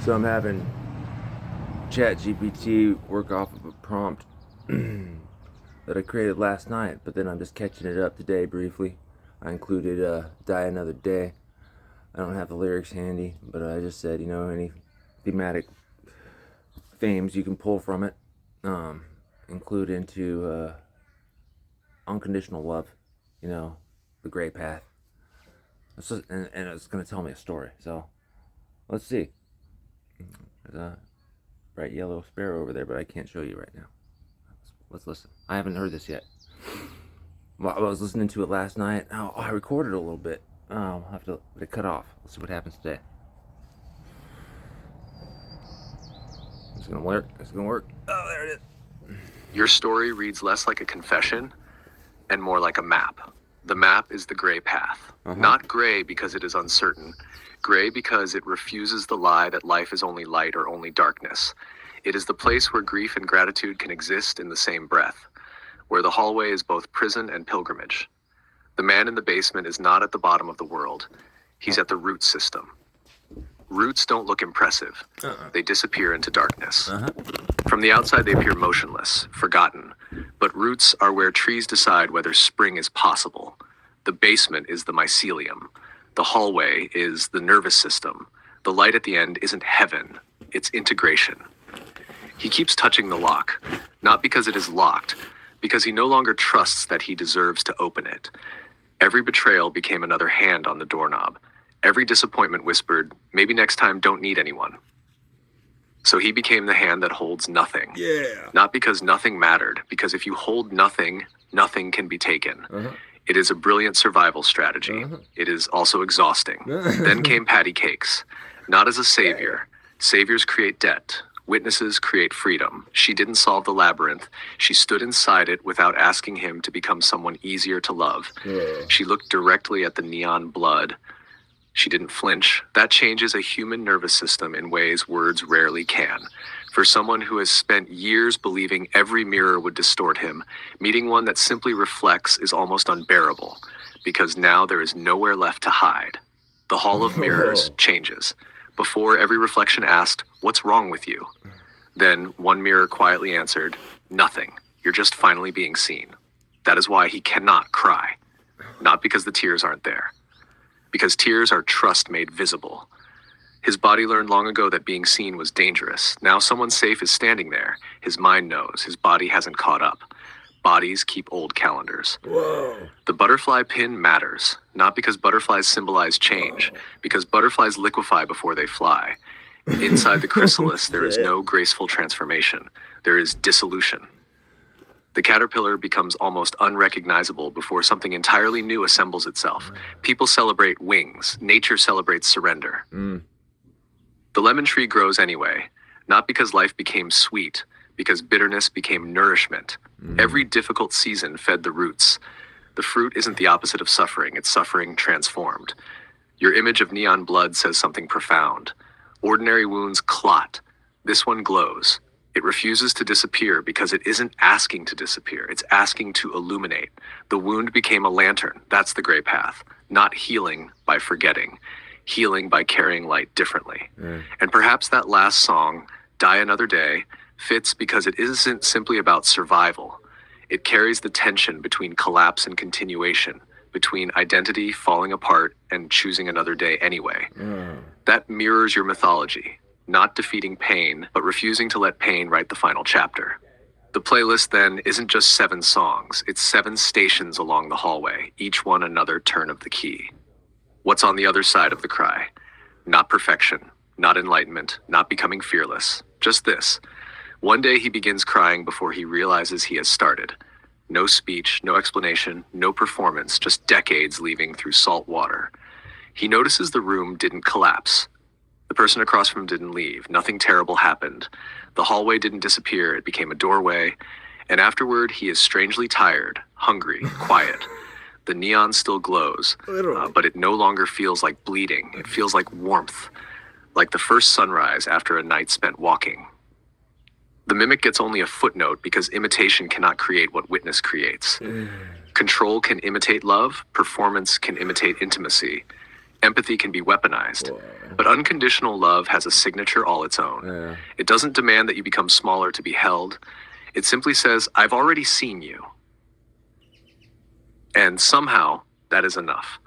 So I'm having ChatGPT work off of a prompt that I created last night, but then I'm just catching it up today briefly. I included Die Another Day. I don't have the lyrics handy, but I just said, any thematic themes you can pull from it, include into unconditional love, the gray path. And it's going to tell me a story, so let's see. There's a bright yellow sparrow over there, but I can't show you right now. Let's listen. I haven't heard this yet. Well, I was listening to it last night. Oh, I recorded a little bit. I'll have to let it cut off. Let's see what happens today. It's gonna work. It's gonna work. Oh, there it is. Your story reads less like a confession and more like a map. The map is the gray path. Not gray because it is uncertain. Gray because it refuses the lie that life is only light or only darkness. It is the place where grief and gratitude can exist in the same breath, where the hallway is both prison and pilgrimage. The man in the basement is not at the bottom of the world. He's at the root system. Roots don't look impressive. They disappear into darkness. From the outside, they appear motionless, forgotten. But roots are where trees decide whether spring is possible. The basement is the mycelium. The hallway is the nervous system. The light at the end isn't heaven, it's integration. He keeps touching the lock, not because it is locked, because he no longer trusts that he deserves to open it. Every betrayal became another hand on the doorknob. Every disappointment whispered, maybe next time don't need anyone. So he became the hand that holds nothing. Yeah. Not because nothing mattered, because if you hold nothing, nothing can be taken. It is a brilliant survival strategy. It is also exhausting. Then came patty cakes. Not as a savior. Saviors create debt. Witnesses create freedom. She didn't solve the labyrinth. She stood inside it without asking him to become someone easier to love. She looked directly at the neon blood. She didn't flinch. That changes a human nervous system in ways words rarely can. For someone who has spent years believing every mirror would distort him, meeting one that simply reflects is almost unbearable, because now there is nowhere left to hide. The hall of mirrors changes. Before, every reflection asked, "What's wrong with you?" Then one mirror quietly answered, "Nothing. You're just finally being seen." That is why he cannot cry. Not because the tears aren't there. Because tears are trust made visible. His body learned long ago that being seen was dangerous. Now someone safe is standing there. His mind knows. His body hasn't caught up. Bodies keep old calendars. The butterfly pin matters, not because butterflies symbolize change, because butterflies liquefy before they fly. Inside the chrysalis, there is no graceful transformation. There is dissolution. The caterpillar becomes almost unrecognizable before something entirely new assembles itself. People celebrate wings. Nature celebrates surrender. The lemon tree grows anyway, not because life became sweet, because bitterness became nourishment. Every difficult season fed the roots. The fruit isn't the opposite of suffering, it's suffering transformed. Your image of neon blood says something profound. Ordinary wounds clot. This one glows. It refuses to disappear because it isn't asking to disappear, it's asking to illuminate. The wound became a lantern, that's the gray path. Not healing by forgetting, healing by carrying light differently. And perhaps that last song, Die Another Day, fits because it isn't simply about survival. It carries the tension between collapse and continuation, between identity falling apart and choosing another day anyway. That mirrors your mythology, not defeating pain, but refusing to let pain write the final chapter. The playlist then isn't just 7 songs, it's 7 stations along the hallway, each one another turn of the key. What's on the other side of the cry? Not perfection, not enlightenment, not becoming fearless, just this. One day he begins crying before he realizes he has started. No speech, no explanation, no performance, just decades leaving through salt water. He notices the room didn't collapse. The person across from him didn't leave. Nothing terrible happened. The hallway didn't disappear. It became a doorway. And afterward, he is strangely tired, hungry, quiet. The neon still glows, but it no longer feels like bleeding. It feels like warmth, like the first sunrise after a night spent walking. The mimic gets only a footnote because imitation cannot create what witness creates. Control can imitate love. Performance can imitate intimacy. Empathy can be weaponized, Whoa. but unconditional love has a signature all its own. Yeah. It doesn't demand that you become smaller to be held. It simply says, I've already seen you. And somehow, that is enough.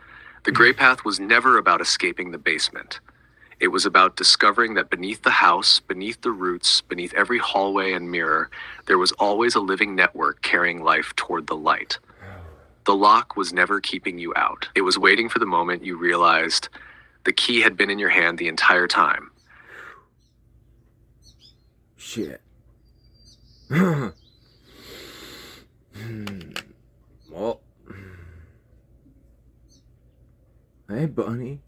The Gray Path was never about escaping the basement. It was about discovering that beneath the house, beneath the roots, beneath every hallway and mirror, there was always a living network carrying life toward the light. The lock was never keeping you out. It was waiting for the moment you realized the key had been in your hand the entire time. Shit. Well. Hey, bunny.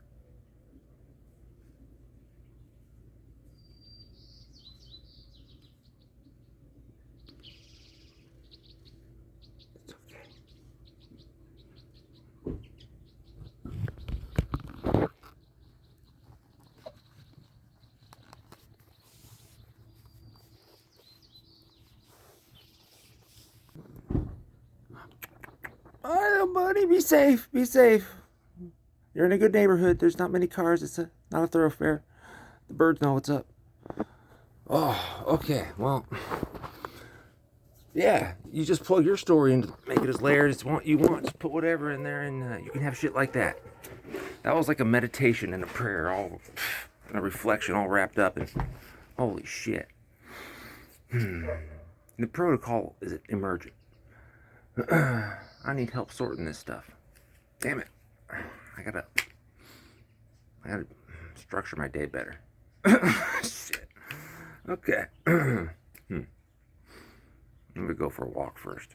It's okay. All right, buddy, be safe. Be safe. You're in a good neighborhood. There's not many cars. It's not a thoroughfare. The birds know what's up. Oh, okay. Well, yeah. You just plug your story in to make it as layered as you want. Just put whatever in there, and you can have shit like that. That was like a meditation and a prayer, all and a reflection, all wrapped up in. Holy shit. The protocol is emergent. I need help sorting this stuff. Damn it. I gotta structure my day better. Shit. Okay. Let me go for a walk first.